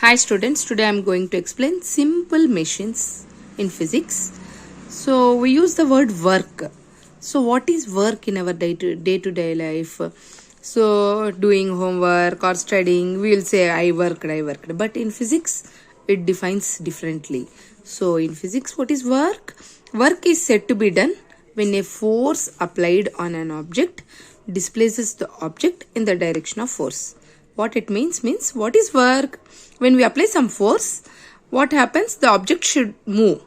Hi students, today I am going to explain simple machines in physics. So we use the word work. So what is work in our day-to-day life? So doing homework or studying, we will say I worked. But in physics, it defines differently. So in physics, what is work? Work is said to be done when a force applied on an object displaces the object in the direction of force. What it means what is work? When we apply some force, what happens? The object should move.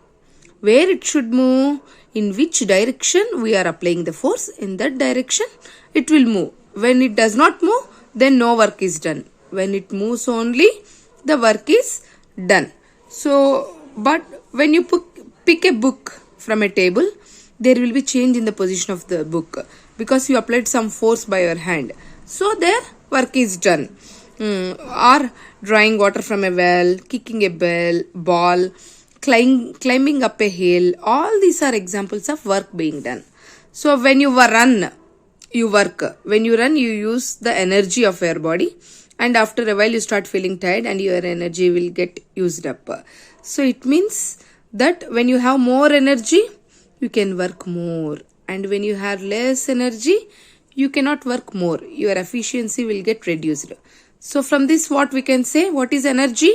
Where it should move? In which direction we are applying the force? In that direction, it will move. When it does not move, then no work is done. When it moves only, the work is done. So, but when you pick a book from a table, there will be change in the position of the book because you applied some force by your hand. So, their work is done. Or drawing water from a well, kicking a ball, climbing up a hill. All these are examples of work being done. So when you run, you work. When you run, you use the energy of your body. And after a while, you start feeling tired and your energy will get used up. So it means that when you have more energy, you can work more. And when you have less energy, you cannot work more. Your efficiency will get reduced. So from this, what we can say? What is energy?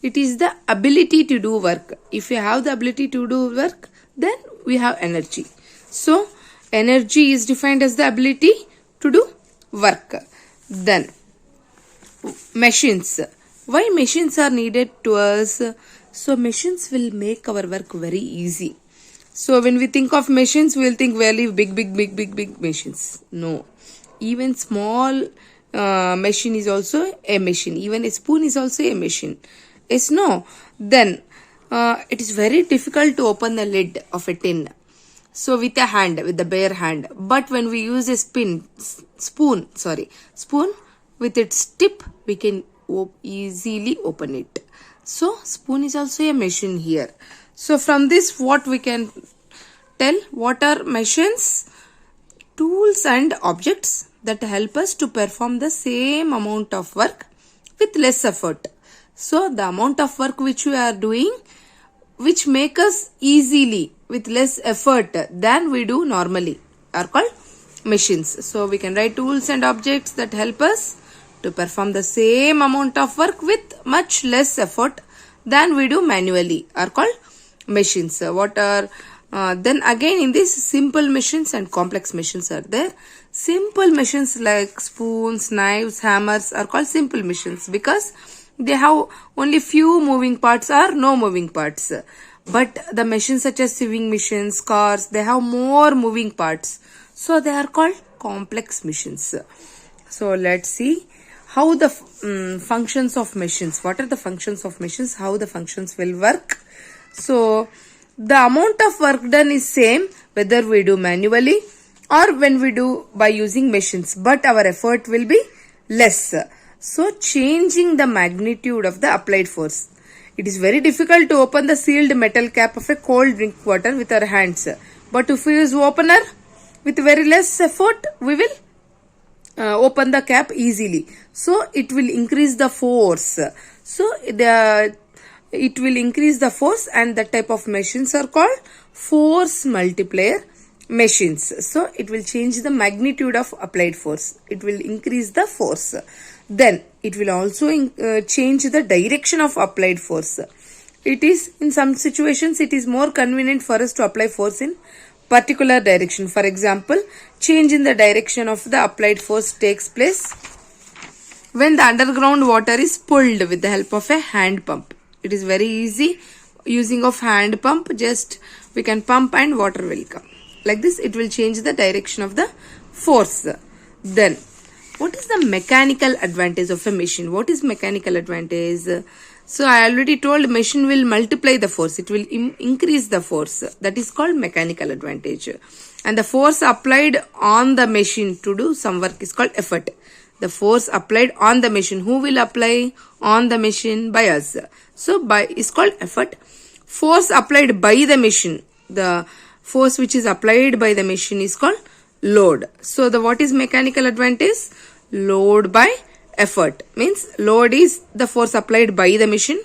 It is the ability to do work. If you have the ability to do work, then we have energy. So energy is defined as the ability to do work. Then machines. Why machines are needed to us? So machines will make our work very easy. So when we think of machines, we will think very big machines. No. Even small machine is also a machine. Even a spoon is also a machine. Yes, no. Then it is very difficult to open the lid of a tin. So with the bare hand. But when we use a spoon with its tip, we can easily open it. So spoon is also a machine here. So from this, what we can tell? What are machines? Tools and objects that help us to perform the same amount of work with less effort. So the amount of work which we are doing, which make us easily with less effort than we do normally, are called machines. So we can write tools and objects that help us to perform the same amount of work with much less effort than we do manually, are called machines. Then again in this, simple machines and complex machines are there. Simple machines like spoons, knives, hammers are called simple machines because they have only few moving parts or no moving parts. But the machines such as sewing machines, cars, they have more moving parts. So they are called complex machines. So let's see how the functions of machines. What are the functions of machines? How the functions will work? So the amount of work done is same whether we do manually or when we do by using machines, but our effort will be less. So changing the magnitude of the applied force. It is very difficult to open the sealed metal cap of a cold drink water with our hands. But if we use opener with very less effort, we will open the cap easily. So it will increase the force. So it will increase the force, and that type of machines are called force multiplier machines. So it will change the magnitude of applied force. It will increase the force. Then it will also change the direction of applied force. It is, in some situations, it is more convenient for us to apply force in particular direction. For example, change in the direction of the applied force takes place when the underground water is pulled with the help of a hand pump. It is very easy using of hand pump. Just we can pump and water will come. Like this, it will change the direction of the force. Then, what is the mechanical advantage of a machine? What is mechanical advantage? So, I already told machine will multiply the force. It will increase the force. That is called mechanical advantage. And the force applied on the machine to do some work is called effort. The force applied on the machine. Who will apply on the machine? By us. So, is called effort. Force applied by the machine. The force which is applied by the machine is called load. So, what is mechanical advantage? Load by effort. Means load is the force applied by the machine.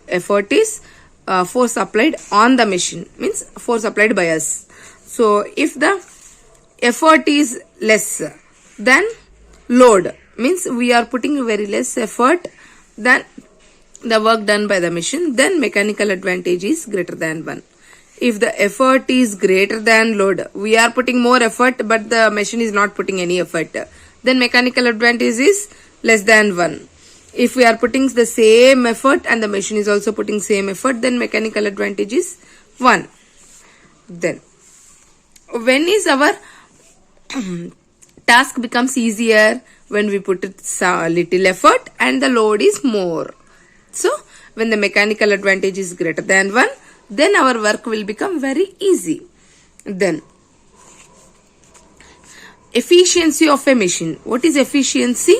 Effort is force applied on the machine. Means force applied by us. So if the effort is less than load, means we are putting very less effort than the work done by the machine, then mechanical advantage is greater than 1. If the effort is greater than load, we are putting more effort but the machine is not putting any effort, then mechanical advantage is less than 1. If we are putting the same effort and the machine is also putting same effort, then mechanical advantage is 1. Then when is our task becomes easier? When we put little effort and the load is more. So when the mechanical advantage is greater than 1, then our work will become very easy. Then efficiency of a machine. What is efficiency?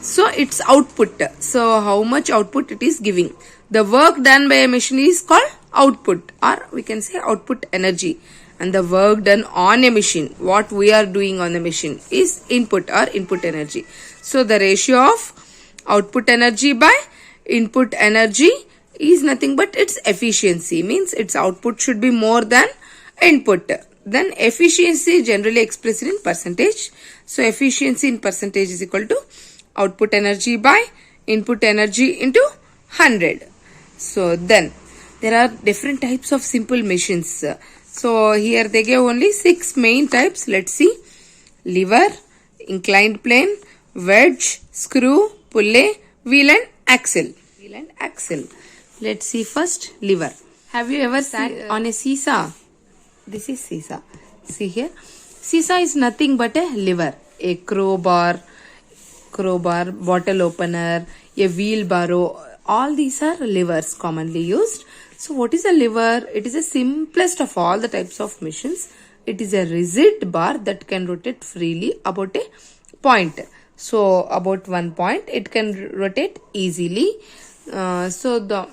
So it's output. So how much output it is giving. The work done by a machine is called output, or we can say output energy. And the work done on a machine, what we are doing on the machine, is input or input energy. So the ratio of output energy by input energy is nothing but its efficiency. Means its output should be more than input. Then efficiency generally expressed in percentage. So efficiency in percentage is equal to output energy by input energy into 100. So then there are different types of simple machines. So here they gave only 6 main types. Let's see. Lever, inclined plane, wedge, screw, pulley, wheel and axle. Wheel and axle. Let's see first lever. Have you ever sat on a seesaw? This is seesaw. See here. Seesaw is nothing but a lever. A crowbar, bottle opener, a wheelbarrow. All these are levers commonly used. So what is a lever? It is the simplest of all the types of machines. It is a rigid bar that can rotate freely about a point. So about one point it can rotate easily. The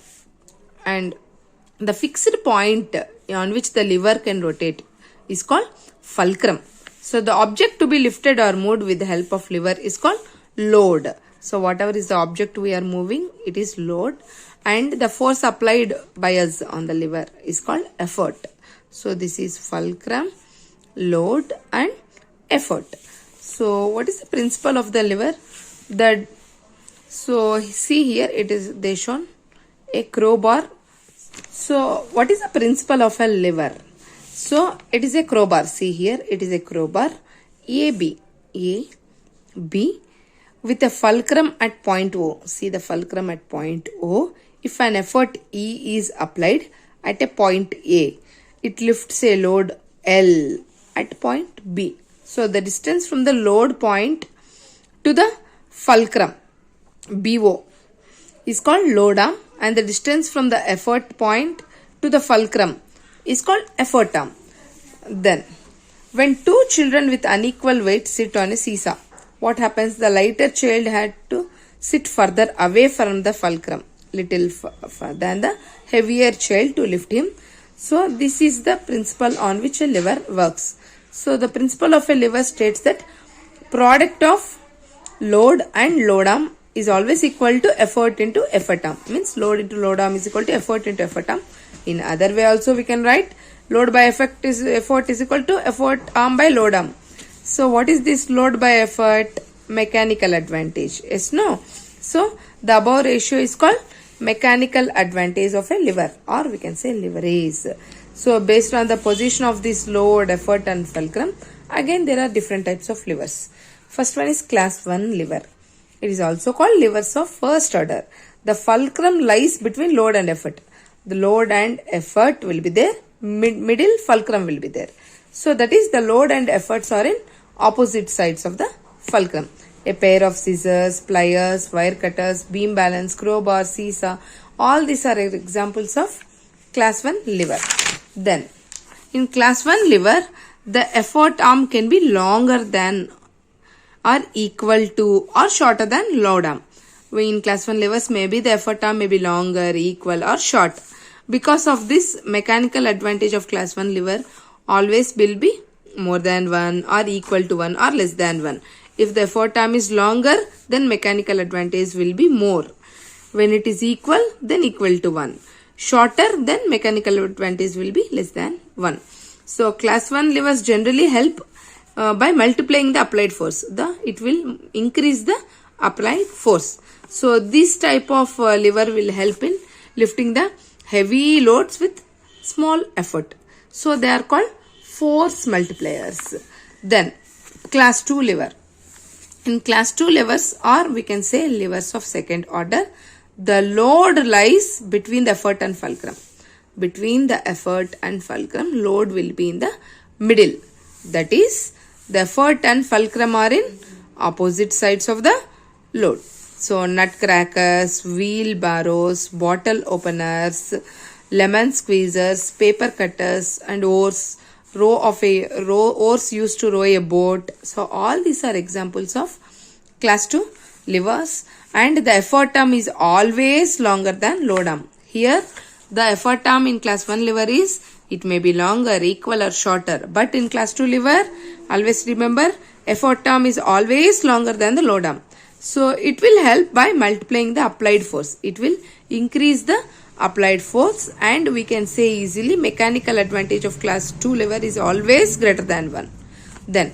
fixed point on which the lever can rotate is called fulcrum. So the object to be lifted or moved with the help of lever is called load. So whatever is the object we are moving, it is load. And the force applied by us on the lever is called effort. So this is fulcrum, load and effort. So what is the principle of the lever? So see here, it is they shown a crowbar. So what is the principle of a lever? So it is a crowbar. See here, it is a crowbar AB with a fulcrum at point O. See the fulcrum at point O. If an effort E is applied at a point A, it lifts a load L at point B. So the distance from the load point to the fulcrum BO is called load arm, and the distance from the effort point to the fulcrum is called effort arm. Then when two children with unequal weight sit on a seesaw, what happens? The lighter child had to sit further away from the fulcrum, little further than the heavier child to lift him. So this is the principle on which a lever works. So the principle of a lever states that product of load and load arm is always equal to effort into effort arm. Means load into load arm is equal to effort into effort arm. In other way also we can write load by effort is equal to effort arm by load arm. So what is this load by effort? Mechanical advantage. Yes, no? So the above ratio is called mechanical advantage of a lever, or we can say leverage. So based on the position of this load, effort and fulcrum, again there are different types of levers. First one is class 1 lever. It is also called levers of first order. The fulcrum lies between load and effort. The load and effort will be there. Middle fulcrum will be there. So that is the load and efforts are in opposite sides of the fulcrum. A pair of scissors, pliers, wire cutters, beam balance, crowbar, seesaw, all these are examples of class 1 lever. Then in class 1 lever, the effort arm can be longer than or equal to or shorter than load arm. In class 1 levers, maybe the effort arm may be longer, equal or short. Because of this mechanical advantage of class 1 lever, always will be more than 1 or equal to 1 or less than 1. If the effort arm is longer, then mechanical advantage will be more. When it is equal, then equal to 1. Shorter, then mechanical advantage will be less than 1. So class 1 levers generally help by multiplying the applied force. It will increase the applied force. So this type of lever will help in lifting the heavy loads with small effort. So they are called force multipliers. Then class 2 lever. In class 2 levers, or we can say levers of second order, the load lies between the effort and fulcrum. Between the effort and fulcrum, load will be in the middle. That is, the effort and fulcrum are in opposite sides of the load. So nutcrackers, wheelbarrows, bottle openers, lemon squeezers, paper cutters, and oars, oars used to row a boat. So all these are examples of class 2 levers, and the effort arm is always longer than load arm. Here the effort arm in class 1 lever is, it may be longer, equal or shorter, but in class 2 lever, always remember, effort arm is always longer than the load arm. So it will help by multiplying the applied force. It will increase the applied force, and we can say easily mechanical advantage of class 2 lever is always greater than 1. Then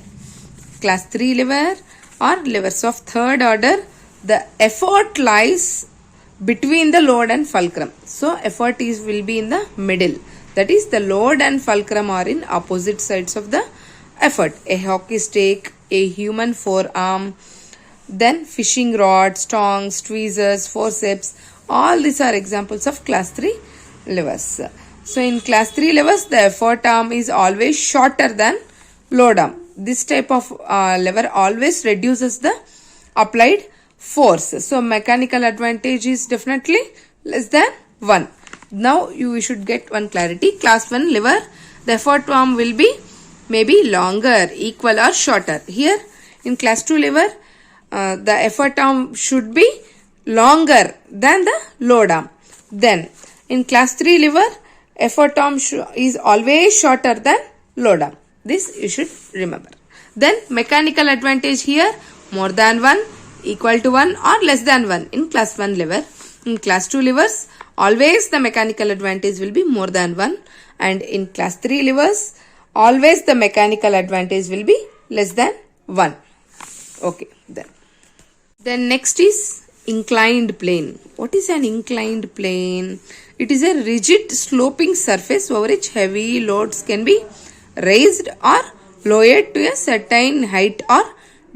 class 3 lever or levers of third order, the effort lies between the load and fulcrum. So effort will be in the middle. That is, the load and fulcrum are in opposite sides of the effort. A hockey stick, a human forearm, then fishing rods, tongs, tweezers, forceps, all these are examples of class 3 levers. So in class 3 levers, the effort arm is always shorter than load arm. This type of lever always reduces the applied force. So mechanical advantage is definitely less than 1. Now you should get one clarity. Class 1 lever, the effort arm will be maybe longer, equal or shorter. Here in class 2 lever, the effort arm should be longer than the load arm. Then in class 3 lever, effort arm is always shorter than load arm. This you should remember. Then mechanical advantage here, more than 1, equal to 1 or less than 1 in class 1 lever. In class 2 levers, always the mechanical advantage will be more than 1, and in class 3 levers, always the mechanical advantage will be less than 1. Okay, then next is inclined plane. What is an inclined plane? It is a rigid sloping surface over which heavy loads can be raised or lowered to a certain height or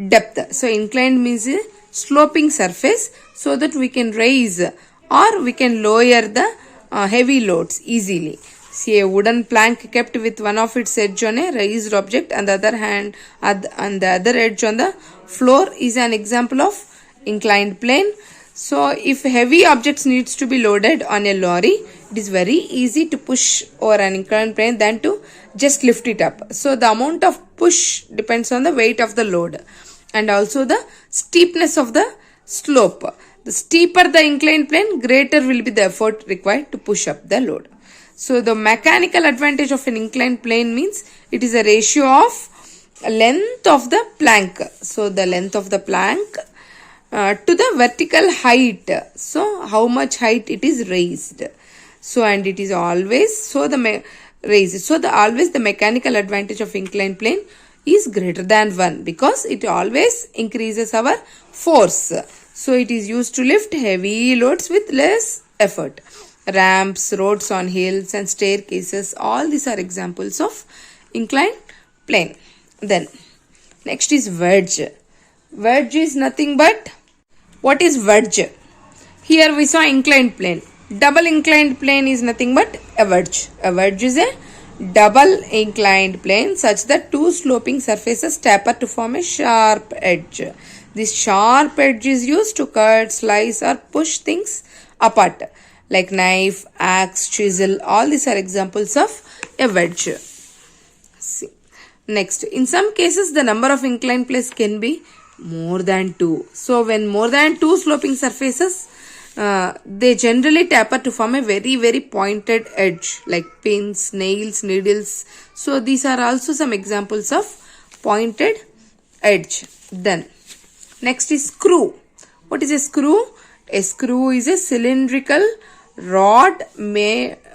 depth. So inclined means a sloping surface so that we can raise or we can lower the heavy loads easily. See, a wooden plank kept with one of its edge on a raised object and the other hand on the other edge on the floor is an example of inclined plane. So if heavy objects needs to be loaded on a lorry, it is very easy to push over an inclined plane than to just lift it up. So the amount of push depends on the weight of the load and also the steepness of the slope. The steeper the inclined plane, greater will be the effort required to push up the load. So the mechanical advantage of an inclined plane means it is a ratio of length of the plank. So the length of the plank to the vertical height. So how much height it is raised. So and it is always raised. So always the mechanical advantage of inclined plane is greater than 1 because it always increases our force. So it is used to lift heavy loads with less effort. Ramps, roads on hills and staircases, all these are examples of inclined plane. Then next is verge. Verge is nothing but, what is verge? Here we saw inclined plane. Double inclined plane is nothing but a verge. A verge is a double inclined plane such that two sloping surfaces taper to form a sharp edge. This sharp edge is used to cut, slice or push things apart like knife, axe, chisel. All these are examples of a wedge. See. Next, in some cases the number of inclined planes can be more than 2. So when more than 2 sloping surfaces, they generally taper to form a very pointed edge like pins, nails, needles. So these are also some examples of pointed edge. Then next is screw. What is a screw? A screw is a cylindrical rod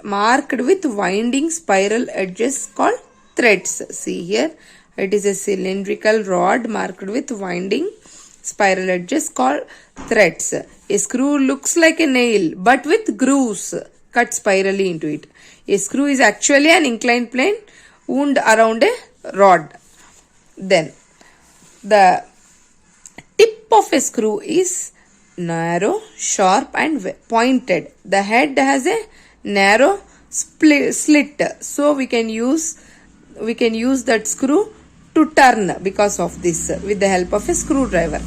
marked with winding spiral edges called threads. See here, it is a cylindrical rod marked with winding spiral edges called threads. A screw looks like a nail but with grooves cut spirally into it. A screw is actually an inclined plane wound around a rod. Then the tip of a screw is narrow, sharp and pointed. The head has a narrow slit, so we can use that screw to turn because of this with the help of a screwdriver.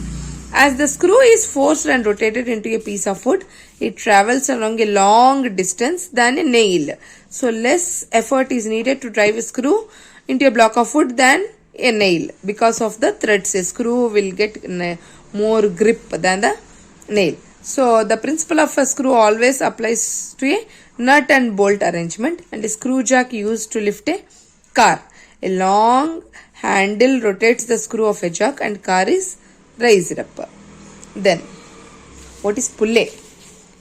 As the screw is forced and rotated into a piece of wood, it travels along a long distance than a nail. So less effort is needed to drive a screw into a block of wood than a nail. Because of the threads, a screw will get more grip than the nail. So the principle of a screw always applies to a nut and bolt arrangement, and a screw jack used to lift a car. A long handle rotates the screw of a jack and car is raised up. Then what is pulley?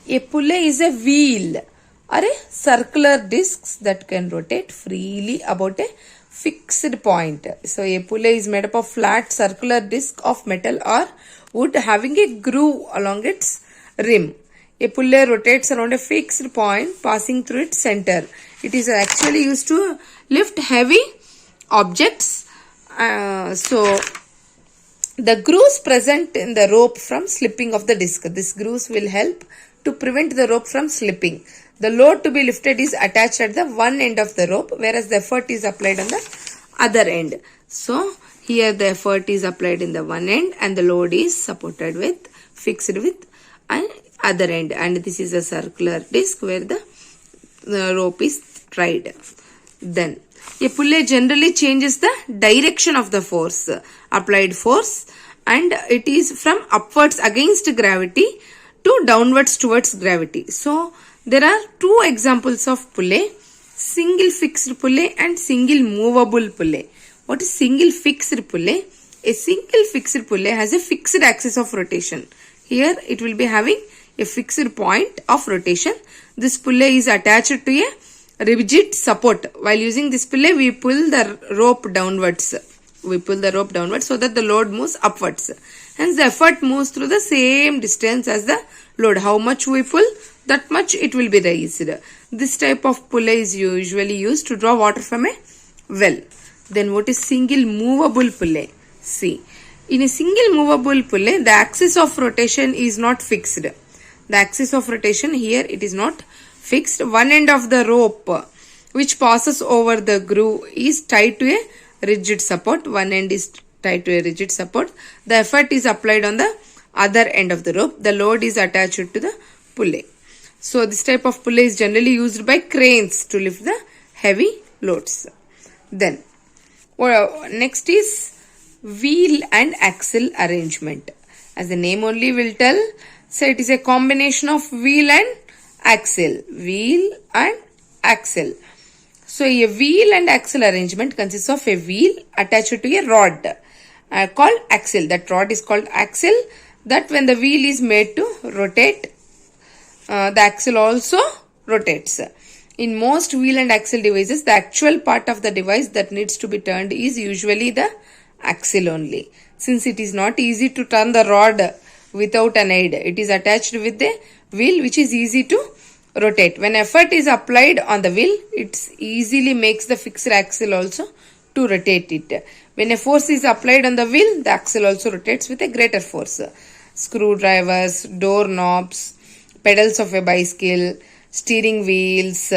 A pulley is a wheel or a circular discs that can rotate freely about a fixed point. So a pulley is made up of flat circular disc of metal or wood having a groove along its rim. A pulley rotates around a fixed point passing through its center. It is actually used to lift heavy objects. So the grooves present in the rope from slipping of the disc. These grooves will help to prevent the rope from slipping. The load to be lifted is attached at the one end of the rope, whereas the effort is applied on the other end. So here the effort is applied in the one end and the load is supported with, fixed with an other end. And this is a circular disc where the rope is tied. Then a pulley generally changes the direction of the force, applied force, and it is from upwards against gravity to downwards towards gravity. So there are two examples of pulley: single fixed pulley and single movable pulley. What is single fixed pulley? A single fixed pulley has a fixed axis of rotation. Here it will be having a fixed point of rotation. This pulley is attached to a rigid support. While using this pulley, we pull the rope downwards. So that the load moves upwards. Hence the effort moves through the same distance as the load. How much we pull, that much it will be raised. This type of pulley is usually used to draw water from a well. Then what is single movable pulley? See, in a single movable pulley, the axis of rotation is not fixed. The axis of rotation here, it is not fixed. One end of the rope which passes over the groove is tied to a rigid support. One end is tied to a rigid support. The effort is applied on the other end of the rope. The load is attached to the pulley. So this type of pulley is generally used by cranes to lift the heavy loads. Then next is wheel and axle arrangement. As the name only will tell, so it is a combination of wheel and axle. Wheel and axle. So a wheel and axle arrangement consists of a wheel attached to a rod called axle. That rod is called axle. That when the wheel is made to rotate, the axle also rotates. In most wheel and axle devices, the actual part of the device that needs to be turned is usually the axle only. Since it is not easy to turn the rod without an aid, it is attached with the wheel which is easy to rotate. When effort is applied on the wheel, it easily makes the fixed axle also to rotate it. When a force is applied on the wheel, the axle also rotates with a greater force. Screwdrivers, door knobs, pedals of a bicycle, steering wheels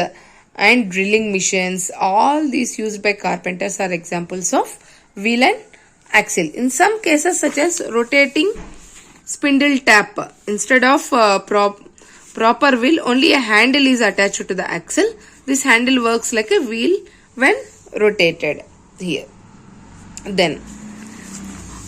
and drilling machines, all these used by carpenters are examples of wheel and axle. In some cases such as rotating spindle tap, instead of proper wheel, only a handle is attached to the axle. This handle works like a wheel when rotated here. Then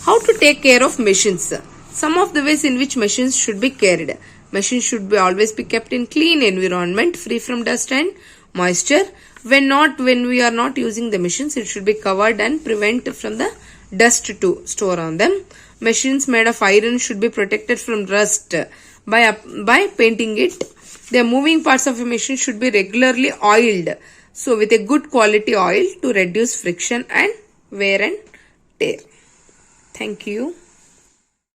how to take care of machines? Some of the ways in which machines should be cared. Machines should always be kept in clean environment, free from dust and moisture. When we are not using the machines, it should be covered and prevent from the dust to store on them. Machines made of iron should be protected from rust by painting it. The moving parts of a machine should be regularly oiled. So with a good quality oil to reduce friction and wear and tear. Thank you.